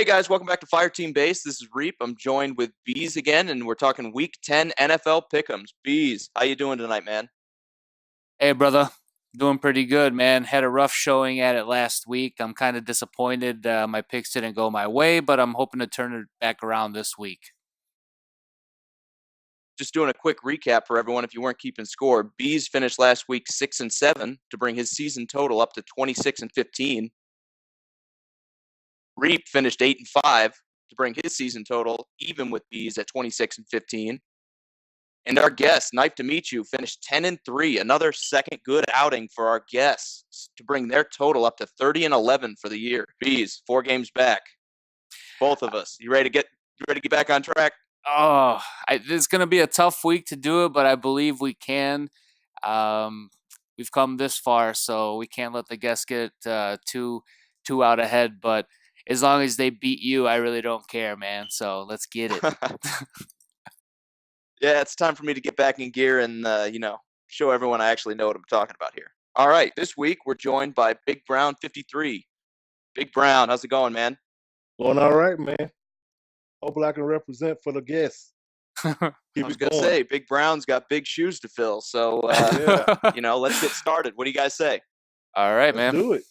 Hey guys, welcome back to Fire Team Base. This is Reap. I'm joined with Bees again, and we're talking Week 10 NFL Pick-Ums. Bees, how you doing tonight, man? Hey, brother. Doing pretty good, man. Had a rough showing at it last week. I'm kind of disappointed my picks didn't go my way, but I'm hoping to turn it back around this week. Just doing a quick recap for everyone if you weren't keeping score. Bees finished last week 6-7 to bring his season total up to 26-15. Reap finished 8-5 to bring his season total even with Bees at 26-15. And our guest, Knife to Meet You, finished 10-3, another second good outing for our guests to bring their total up to 30-11 for the year. Bees, 4 games back, both of us. You ready to get back on track? It's going to be a tough week to do it, but I believe we can. We've come this far, so we can't let the guests get too out ahead. But as long as they beat you, I really don't care, man. So let's get it. Yeah, it's time for me to get back in gear and, show everyone I actually know what I'm talking about here. All right, this week we're joined by Big Brown 53. Big Brown, how's it going, man? Going all right, man. Hopefully I can represent for the guests. I was going to say, Big Brown's got big shoes to fill. So, let's get started. What do you guys say? All right, man. Let's do it.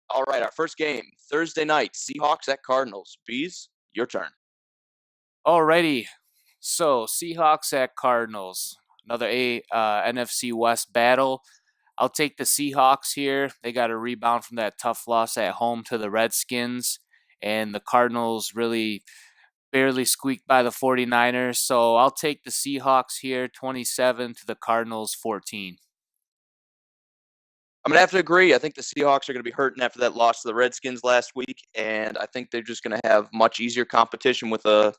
All right, our first game, Thursday night, Seahawks at Cardinals. Bees, your turn. All righty. So, Seahawks at Cardinals. Another NFC West battle. I'll take the Seahawks here. They got a rebound from that tough loss at home to the Redskins. And the Cardinals really barely squeaked by the 49ers. So I'll take the Seahawks here, 27 to the Cardinals, 14. I'm going to have to agree. I think the Seahawks are going to be hurting after that loss to the Redskins last week. And I think they're just going to have much easier competition with a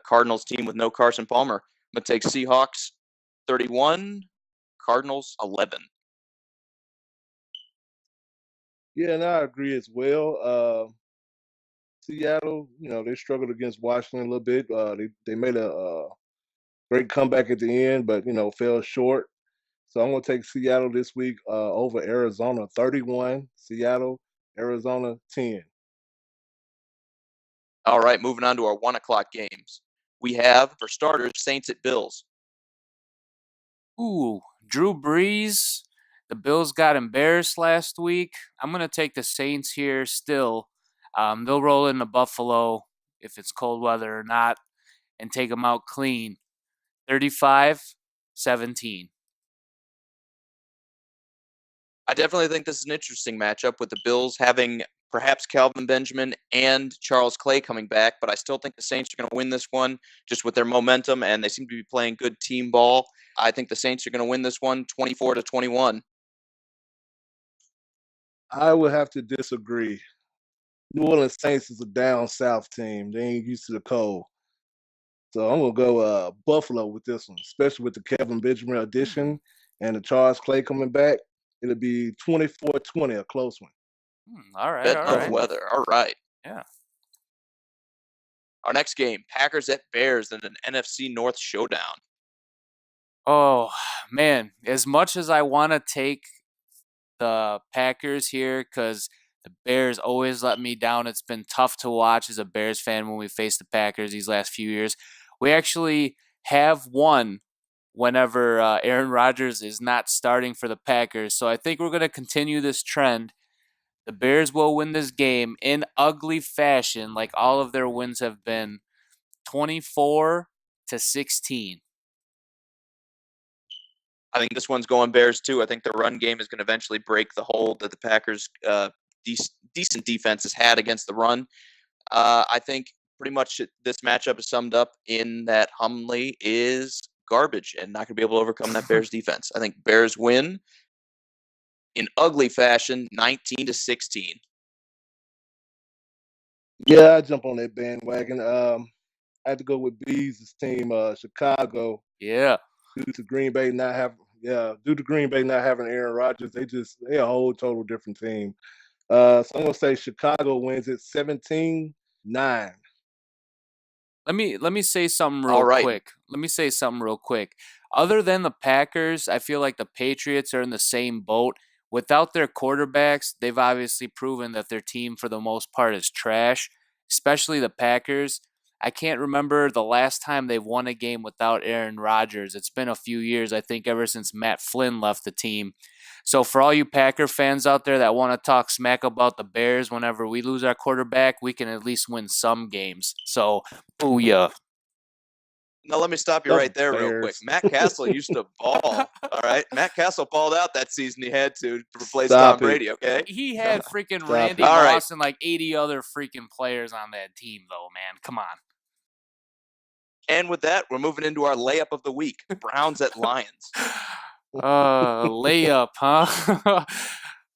Cardinals team with no Carson Palmer. I'm going to take Seahawks 31, Cardinals 11. Yeah, and I agree as well. Seattle, they struggled against Washington a little bit. They made a great comeback at the end, but, fell short. So I'm going to take Seattle this week over Arizona, 31, Seattle, Arizona, 10. All right, moving on to our 1 o'clock games. We have, for starters, Saints at Bills. Ooh, Drew Brees. The Bills got embarrassed last week. I'm going to take the Saints here still. They'll roll into Buffalo if it's cold weather or not and take them out clean. 35-17. I definitely think this is an interesting matchup with the Bills having perhaps Calvin Benjamin and Charles Clay coming back, but I still think the Saints are going to win this one just with their momentum, and they seem to be playing good team ball. I think the Saints are going to win this one 24-21. I would have to disagree. New Orleans Saints is a down south team. They ain't used to the cold. So I'm going to go Buffalo with this one, especially with the Kevin Benjamin addition and the Charles Clay coming back. It'll be 24-20, a close one. All right. Bet enough weather. All right. Yeah. Our next game, Packers at Bears in an NFC North showdown. Oh, man. As much as I want to take the Packers here because the Bears always let me down. It's been tough to watch as a Bears fan when we face the Packers these last few years. We actually have won whenever Aaron Rodgers is not starting for the Packers. So I think we're going to continue this trend. The Bears will win this game in ugly fashion like all of their wins have been, 24-16. I think this one's going Bears too. I think the run game is going to eventually break the hold that the Packers' decent defense has had against the run. I think pretty much this matchup is summed up in that Humley is garbage and not going to be able to overcome that Bears defense. I think Bears win in ugly fashion, 19-16. Yeah, I jump on that bandwagon. I had to go with Bees' team, Chicago. Yeah. Due to Green Bay not having Aaron Rodgers, they're a whole total different team. So I'm gonna say Chicago wins it 17-9. Let me say something real quick. Other than the Packers, I feel like the Patriots are in the same boat without their quarterbacks, they've obviously proven that their team for the most part is trash, especially the Packers. I can't remember the last time they've won a game without Aaron Rodgers. It's been a few years, I think, ever since Matt Flynn left the team. So for all you Packer fans out there that want to talk smack about the Bears whenever we lose our quarterback, we can at least win some games. So, booyah. Now, let me stop you The right there real quick. Bears. Matt Castle used to ball, all right? Matt Castle balled out that season he had to replace Stop Tom it. Brady, okay? He had freaking Stop Randy it. All right. Moss and like 80 other freaking players on that team, though, man. Come on. And with that, we're moving into our layup of the week. Browns at Lions. Layup, huh?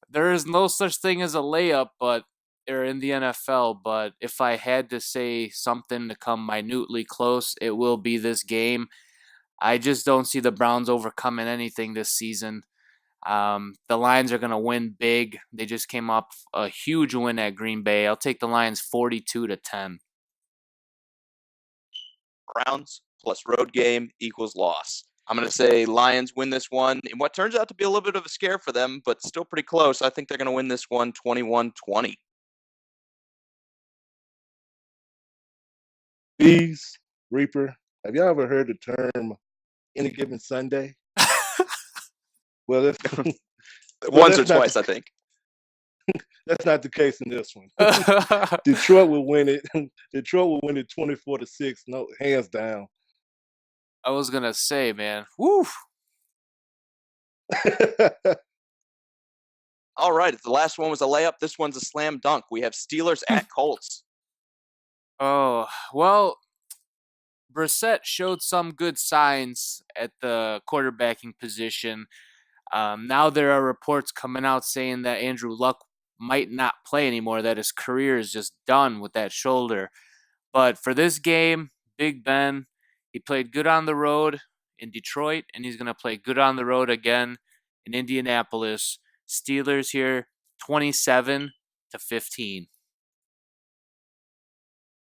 There is no such thing as a layup, but or in the NFL. But if I had to say something to come minutely close, it will be this game. I just don't see the Browns overcoming anything this season. The Lions are going to win big. They just came off a huge win at Green Bay. I'll take the Lions 42-10. Browns plus road game equals loss. I'm going to say Lions win this one in what turns out to be a little bit of a scare for them, but still pretty close. I think they're going to win this one 21-20. Bees, Reaper. Have y'all ever heard the term any given Sunday? Well, Once or that's not twice, the- I think. That's not the case in this one. Detroit will win it. Detroit will win it 24-6. No, hands down. I was going to say, man, woo. All right, if the last one was a layup, this one's a slam dunk. We have Steelers at Colts. Oh, well, Brissett showed some good signs at the quarterbacking position. Now there are reports coming out saying that Andrew Luck might not play anymore, that his career is just done with that shoulder. But for this game, Big Ben, he played good on the road in Detroit, and he's going to play good on the road again in Indianapolis. Steelers here, 27-15.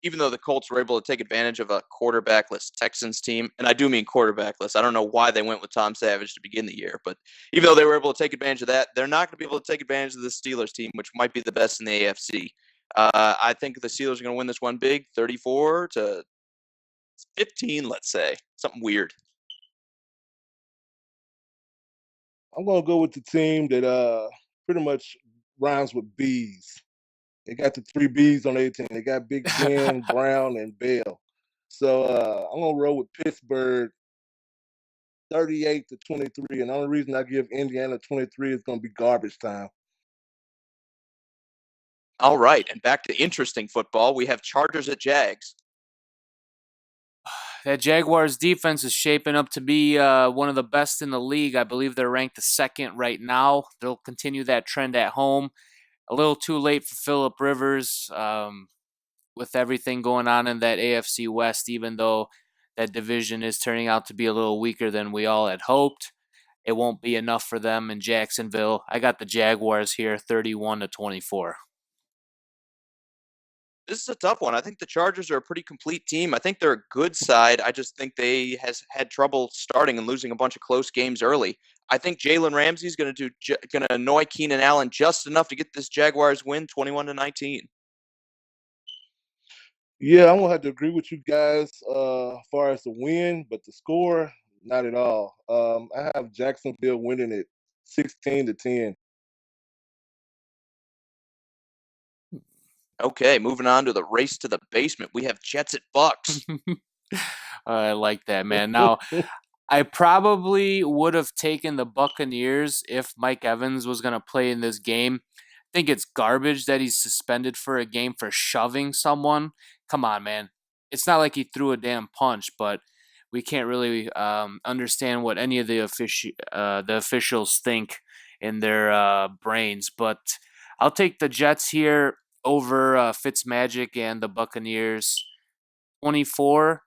Even though the Colts were able to take advantage of a quarterbackless Texans team, and I do mean quarterbackless. I don't know why they went with Tom Savage to begin the year, but even though they were able to take advantage of that, they're not going to be able to take advantage of the Steelers team, which might be the best in the AFC. I think the Steelers are going to win this one big, 34-15, let's say. Something weird. I'm gonna go with the team that pretty much rhymes with bees. They got the three B's on their team. They got Big Ben, Brown, and Bell. So I'm gonna roll with Pittsburgh 38-23. And the only reason I give Indiana 23 is gonna be garbage time. All right, and back to interesting football. We have Chargers at Jags. That Jaguars defense is shaping up to be one of the best in the league. I believe they're ranked the second right now. They'll continue that trend at home. A little too late for Phillip Rivers with everything going on in that AFC West, even though that division is turning out to be a little weaker than we all had hoped. It won't be enough for them in Jacksonville. I got the Jaguars here, 31-24. This is a tough one. I think the Chargers are a pretty complete team. I think they're a good side. I just think they has had trouble starting and losing a bunch of close games early. I think Jalen Ramsey's going to annoy Keenan Allen just enough to get this Jaguars win 21-19. Yeah, I'm gonna have to agree with you guys as far as the win, but the score, not at all. I have Jacksonville winning it 16-10. Okay, moving on to the race to the basement. We have Jets at Bucks. I like that, man. Now, I probably would have taken the Buccaneers if Mike Evans was going to play in this game. I think it's garbage that he's suspended for a game for shoving someone. Come on, man. It's not like he threw a damn punch, but we can't really understand what any of the officials think in their brains. But I'll take the Jets here over Fitzmagic and the Buccaneers, 24-16.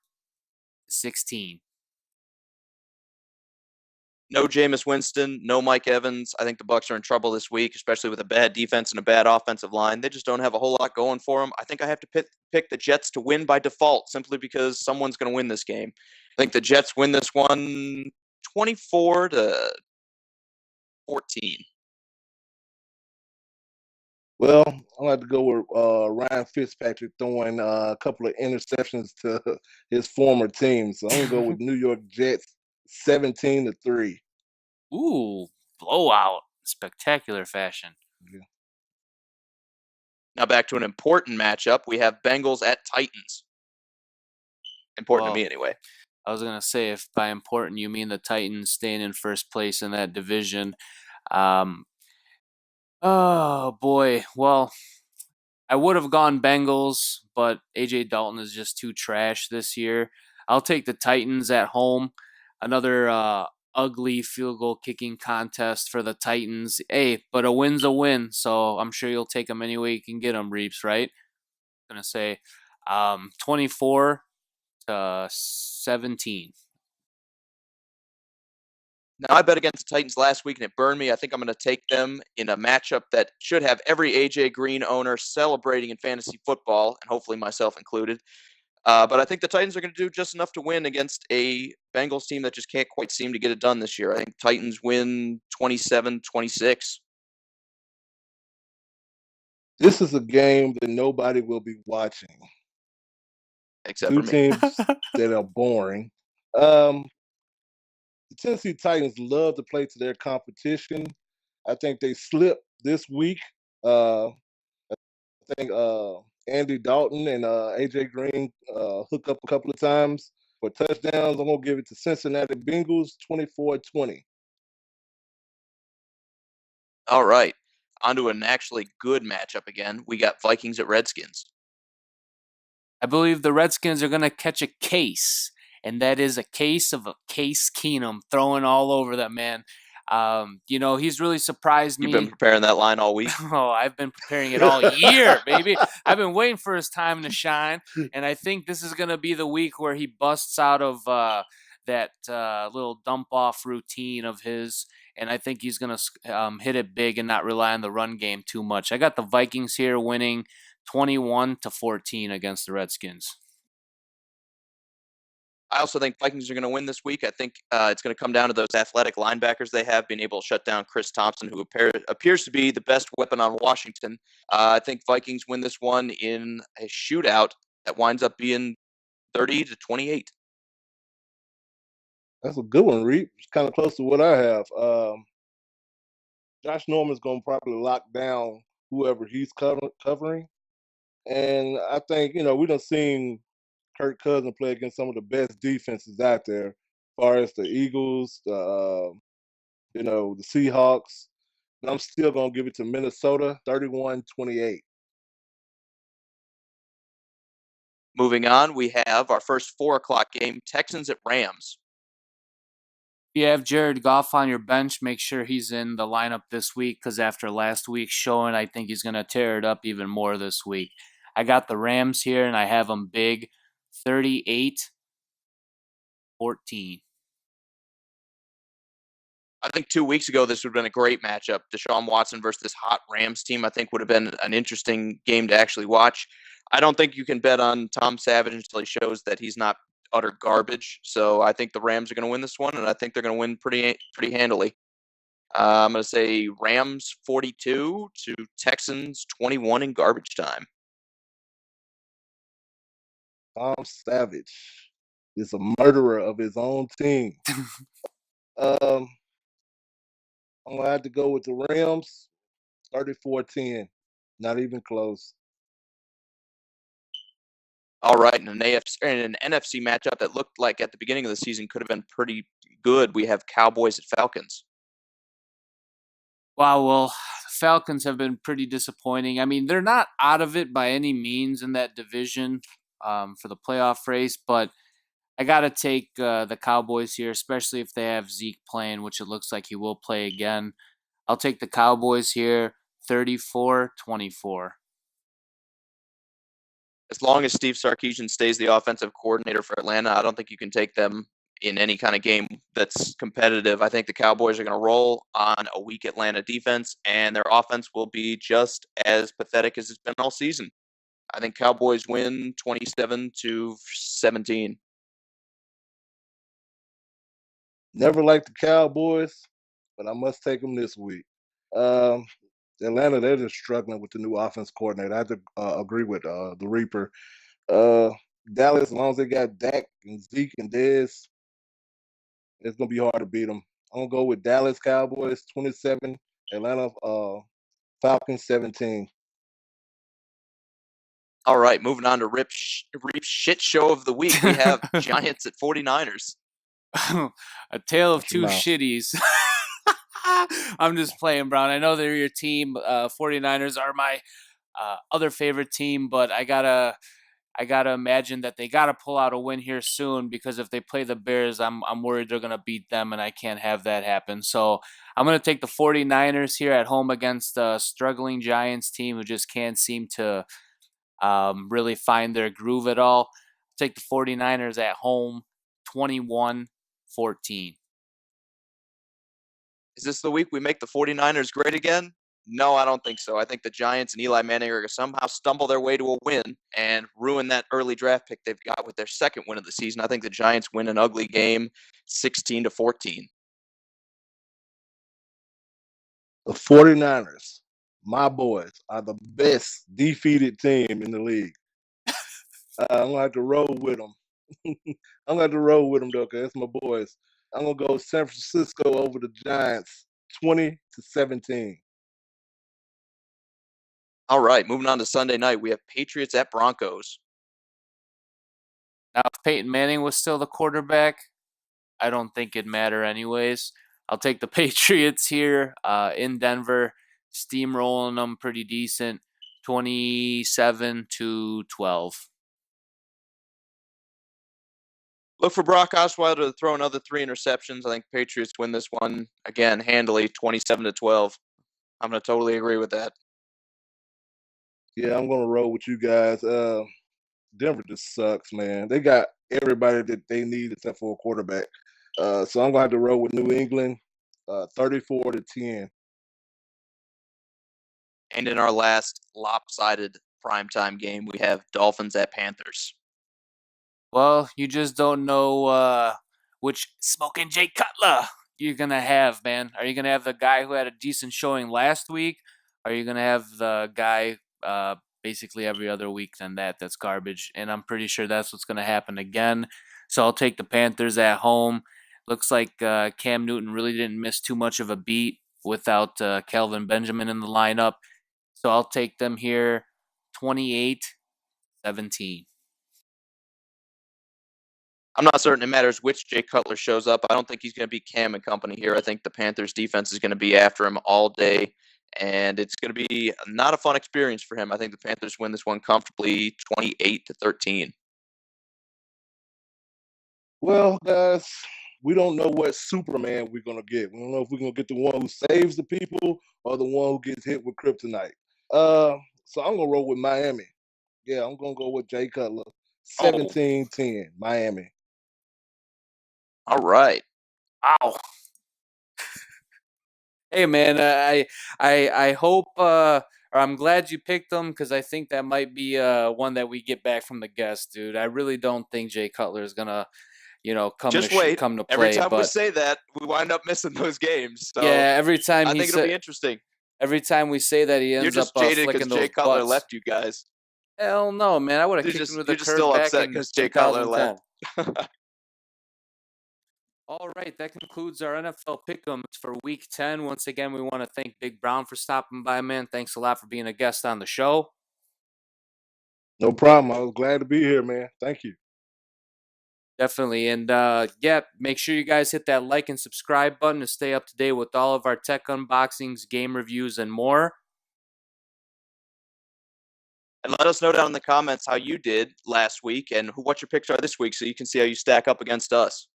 No Jameis Winston, no Mike Evans. I think the Bucs are in trouble this week, especially with a bad defense and a bad offensive line. They just don't have a whole lot going for them. I think I have to pick the Jets to win by default, simply because someone's going to win this game. I think the Jets win this one 24-14. Well, I'm gonna have to go with Ryan Fitzpatrick throwing a couple of interceptions to his former team. So I'm gonna go with New York Jets 17-3. Ooh, blowout. Spectacular fashion. Yeah. Now back to an important matchup. We have Bengals at Titans. Important to Well, me anyway. I was going to say, if by important you mean the Titans staying in first place in that division. Um, oh, boy. Well, I would have gone Bengals, but A.J. Dalton is just too trash this year. I'll take the Titans at home. Another ugly field goal kicking contest for the Titans. Hey, but a win's a win, so I'm sure you'll take them any way you can get them, Reeps, right? I'm going to say 24-17. Now, I bet against the Titans last week, and it burned me. I think I'm going to take them in a matchup that should have every A.J. Green owner celebrating in fantasy football, and hopefully myself included. But I think the Titans are going to do just enough to win against a Bengals team that just can't quite seem to get it done this year. I think Titans win 27-26. This is a game that nobody will be watching. Except Two for me. teams that are boring. The Tennessee Titans love to play to their competition. I think they slipped this week. I think Andy Dalton and AJ Green hook up a couple of times for touchdowns. I'm going to give it to Cincinnati Bengals 24-20. All right. On to an actually good matchup again. We got Vikings at Redskins. I believe the Redskins are going to catch a case, and that is a case of a Case Keenum throwing all over that man. He's really surprised me. You've been preparing that line all week. Oh, I've been preparing it all year, baby. I've been waiting for his time to shine, and I think this is going to be the week where he busts out of that little dump-off routine of his, and I think he's going to hit it big and not rely on the run game too much. I got the Vikings here winning 21-14 against the Redskins. I also think Vikings are going to win this week. I think it's going to come down to those athletic linebackers they have, being able to shut down Chris Thompson, who appears to be the best weapon on Washington. I think Vikings win this one in a shootout that winds up being 30-28. That's a good one, Reed. It's kind of close to what I have. Josh Norman's going to probably lock down whoever he's covering. And I think, we done seen Kirk Cousins play against some of the best defenses out there, as far as the Eagles, the Seahawks. But I'm still going to give it to Minnesota 31-28. Moving on, we have our first 4 o'clock game, Texans at Rams. If you have Jared Goff on your bench, make sure he's in the lineup this week, because after last week's showing, I think he's going to tear it up even more this week. I got the Rams here, and I have them big 38-14. I think 2 weeks ago, this would have been a great matchup. Deshaun Watson versus this hot Rams team, I think, would have been an interesting game to actually watch. I don't think you can bet on Tom Savage until he shows that he's not utter garbage. So I think the Rams are going to win this one, and I think they're going to win pretty handily. I'm going to say Rams 42 to Texans 21 in garbage time. Tom Savage is a murderer of his own team. I'm going to have to go with the Rams 34-10. Not even close. All right, in an NFC matchup that looked like at the beginning of the season could have been pretty good, we have Cowboys at Falcons. Wow, well, the Falcons have been pretty disappointing. I mean, they're not out of it by any means in that division for the playoff race, but I got to take the Cowboys here, especially if they have Zeke playing, which it looks like he will play again. I'll take the Cowboys here 34-24. As long as Steve Sarkisian stays the offensive coordinator for Atlanta, I don't think you can take them in any kind of game that's competitive. I think the Cowboys are going to roll on a weak Atlanta defense, and their offense will be just as pathetic as it's been all season. I think Cowboys win 27-17. Never liked the Cowboys, but I must take them this week. Atlanta, they're just struggling with the new offense coordinator. I have to agree with the Reaper. Uh, Dallas, as long as they got Dak and Zeke and Dez, it's gonna be hard to beat them. I'm gonna go with Dallas Cowboys 27, Atlanta Falcons 17. All right, moving on to Reap shit show of the week. We have Giants at 49ers. A tale of Watch your two mouth. shitties. I'm just playing, Brown. I know they're your team. 49ers are my other favorite team, but I gotta imagine that they gotta pull out a win here soon, because if they play the Bears, I'm worried they're gonna beat them, and I can't have that happen. So I'm gonna take the 49ers here at home against a struggling Giants team who just can't seem to really find their groove at all. Take the 49ers at home, 21-14. Is this the week we make the 49ers great again? No, I don't think so. I think the Giants and Eli Manning are going to somehow stumble their way to a win and ruin that early draft pick they've got with their second win of the season. I think the Giants win an ugly game, 16-14. The 49ers, my boys, are the best defeated team in the league. I'm gonna have to roll with them. I'm gonna have to roll with them though, cause that's my boys. I'm gonna go San Francisco over the Giants, 20-17. All right, moving on to Sunday night, we have Patriots at Broncos. Now, if Peyton Manning was still the quarterback, I don't think it'd matter anyways. I'll take the Patriots here in Denver, steamrolling them pretty decent, 27-12. Look for Brock Osweiler to throw another 3 interceptions. I think Patriots win this one, again, handily, 27-12. I'm going to totally agree with that. Yeah, I'm gonna roll with you guys. Denver just sucks, man. They got everybody that they need except for a quarterback. So I'm gonna have to roll with New England, 34-10. And in our last lopsided primetime game, we have Dolphins at Panthers. Well, you just don't know which smoking Jay Cutler you're going to have, man. Are you going to have the guy who had a decent showing last week? Or are you going to have the guy basically every other week than that's garbage? And I'm pretty sure that's what's going to happen again. So I'll take the Panthers at home. Looks like Cam Newton really didn't miss too much of a beat without Kelvin Benjamin in the lineup. So I'll take them here 28-17. I'm not certain it matters which Jay Cutler shows up. I don't think he's going to be Cam and company here. I think the Panthers defense is going to be after him all day, and it's going to be not a fun experience for him. I think the Panthers win this one comfortably, 28-13. Well, guys, we don't know what Superman we're gonna get. We don't know if we're gonna get the one who saves the people or the one who gets hit with kryptonite. So I'm gonna roll with Miami. Yeah, I'm gonna go with Jay Cutler. 17-10, Miami. All right. Ow. Hey man, I hope or I'm glad you picked them, because I think that might be one that we get back from the guest, dude. I really don't think Jay Cutler is gonna, come Just to wait. come to play. Every time we but say that, we wind up missing those games. So yeah, every time I think it'll be interesting. every time we say that, he You're ends just up jaded flicking because those Jay Cutler butts. left you guys. Hell no, man! I would have You're kicked just, him with you're a just curve still back upset in because Jay Cutler 2010. left. All right, that concludes our NFL Pick-Ums for Week 10. Once again, we want to thank Big Brown for stopping by, man. Thanks a lot for being a guest on the show. No problem. I was glad to be here, man. Thank you. Definitely. And make sure you guys hit that like and subscribe button to stay up to date with all of our tech unboxings, game reviews, and more. And let us know down in the comments how you did last week and what your picks are this week so you can see how you stack up against us.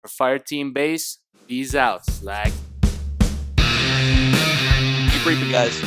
For Fire Team Base, B's out. Slag. Keep reaping, guys.